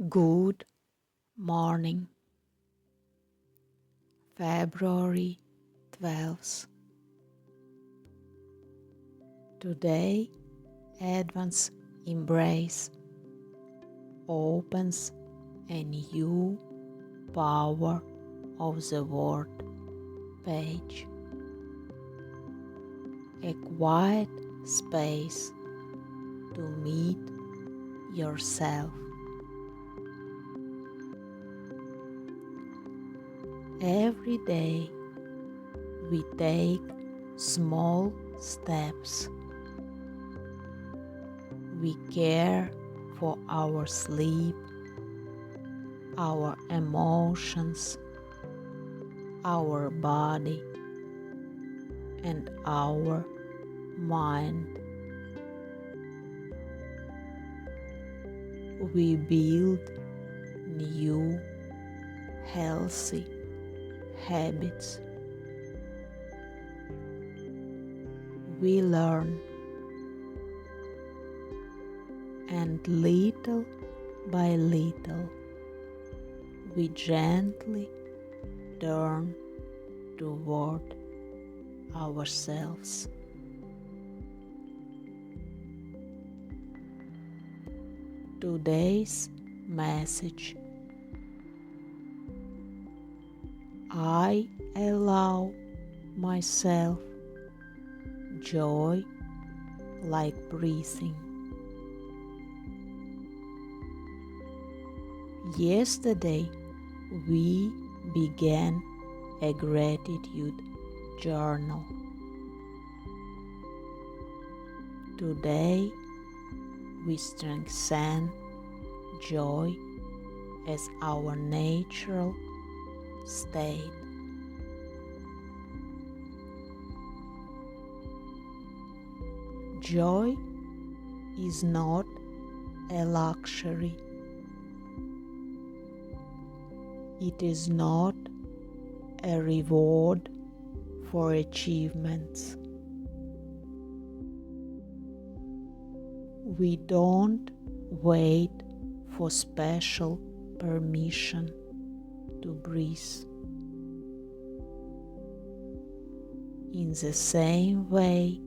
Good morning, February 12th. Today, Advent's embrace opens a new power of the word page, a quiet space to meet yourself. Every day we take small steps. We care for our sleep, our emotions, our body, and our mind. We build new, healthy habits. We learn, and little by little we gently turn toward ourselves. Today's message: I allow myself joy like breathing. Yesterday we began a gratitude journal. Today we strengthen joy as our natural state. Joy is not a luxury. It is not a reward for achievements. We don't wait for special permission to breathe. In the same way,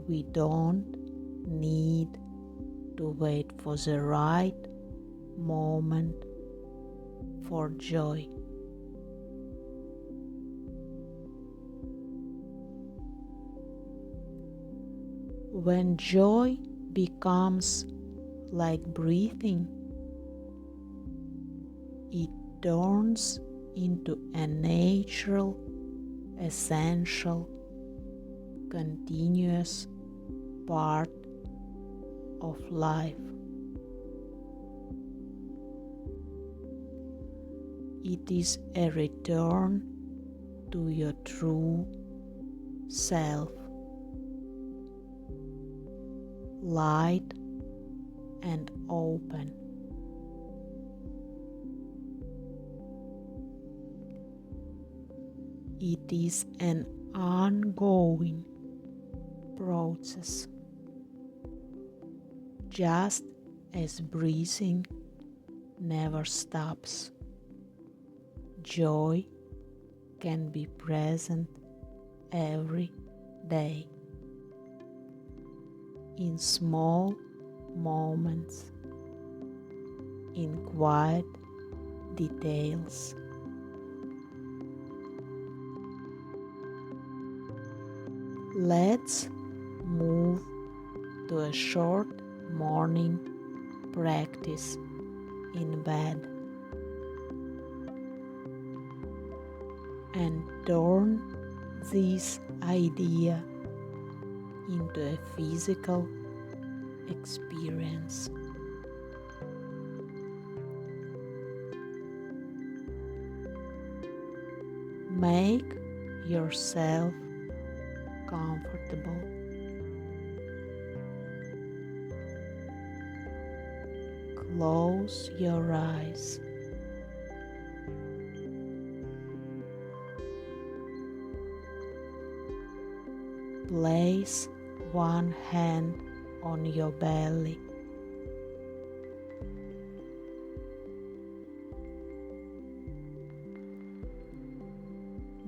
we don't need to wait for the right moment for joy. When joy becomes like breathing, it turns into a natural, essential, continuous part of life. It is a return to your true self, light and open. It is an ongoing process, just as breathing never stops. Joy can be present every day, in small moments, in quiet details. Let's move to a short morning practice in bed and turn this idea into a physical experience. Make yourself comfortable. Close your eyes. Place one hand on your belly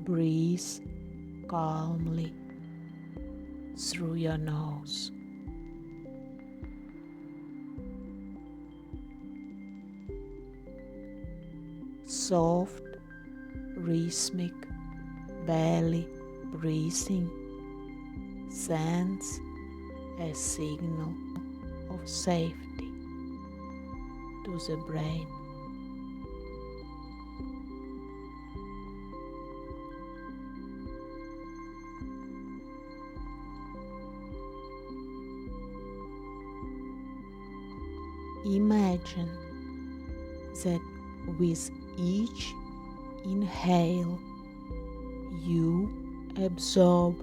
Breathe calmly through your nose. Soft, rhythmic belly breathing sends a signal of safety to the brain. Imagine that with each inhale you absorb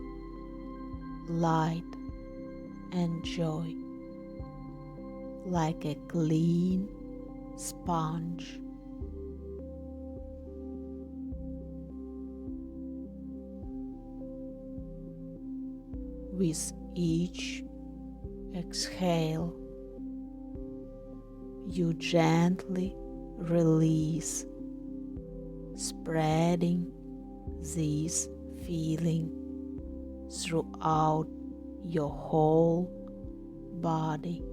light and joy like a clean sponge. With each exhale, you gently release, spreading this feeling throughout your whole body.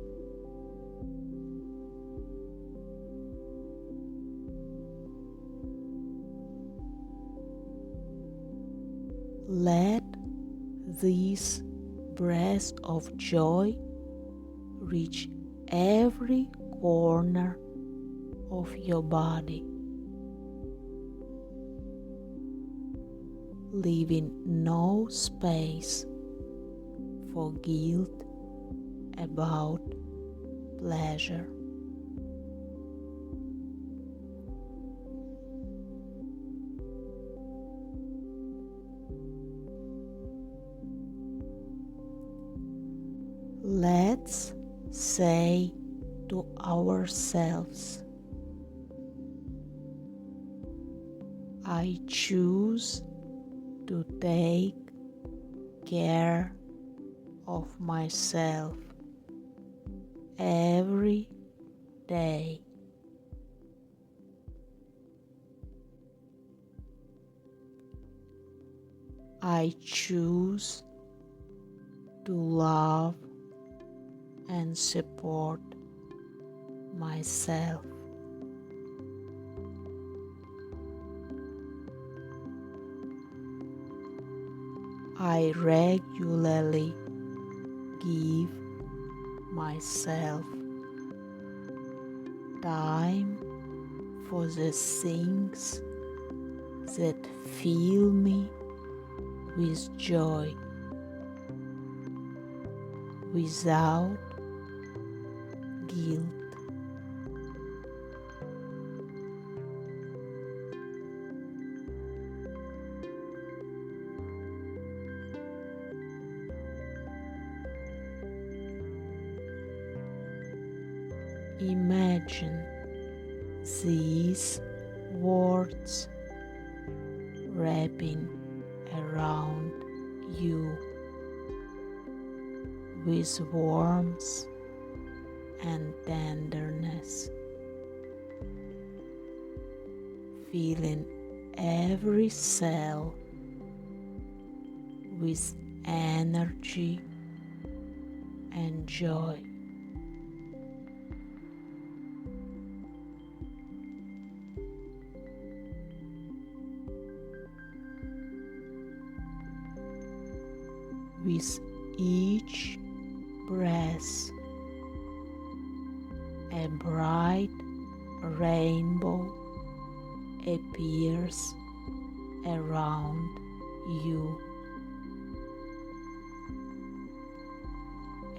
Let this breath of joy reach every corner of your body, leaving no space for guilt about pleasure. Let's say to ourselves, I choose to take care of myself every day. I choose to love and support myself. I regularly give myself time for the things that fill me with joy without guilt. Imagine these words wrapping around you with warmth and tenderness, filling every cell with energy and joy. With each breath, a bright rainbow appears around you,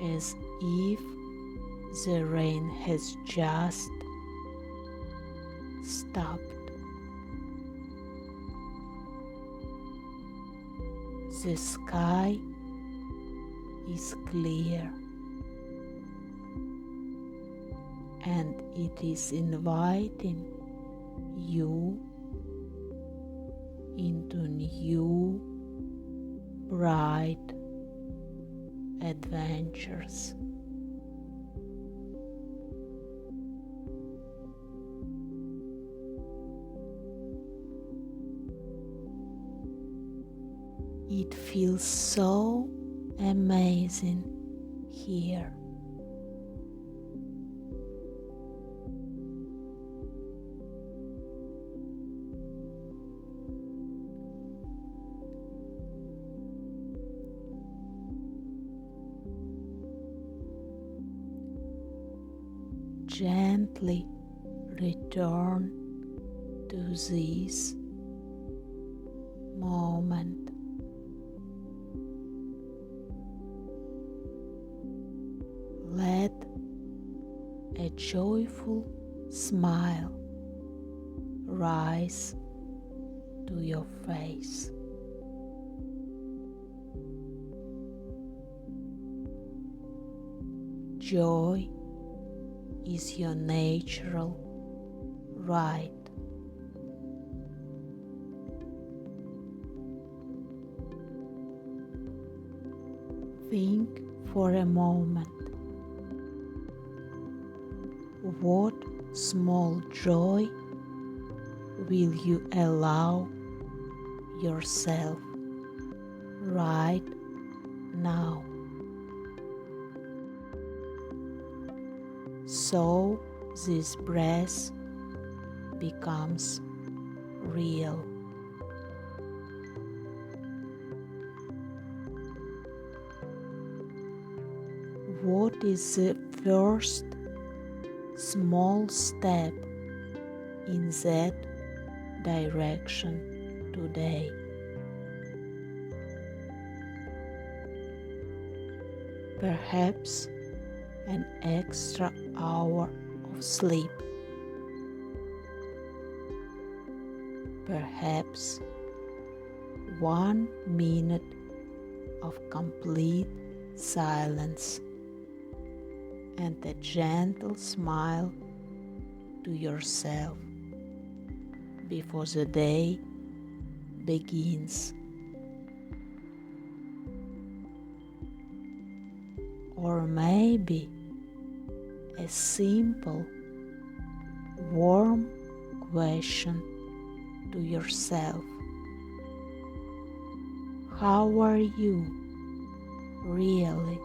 as if the rain has just stopped. The sky is clear, and it is inviting you into new, bright adventures. It feels so amazing here. Gently return to this moment. Let a joyful smile rise to your face. Joy is your natural right. Think for a moment. What small joy will you allow yourself right now? So this breath becomes real. What is the first small step in that direction today? Perhaps an extra hour of sleep. Perhaps 1 minute of complete silence and a gentle smile to yourself before the day begins. Or maybe a simple, warm question to yourself. How are you really?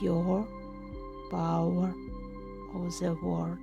Your power of the word.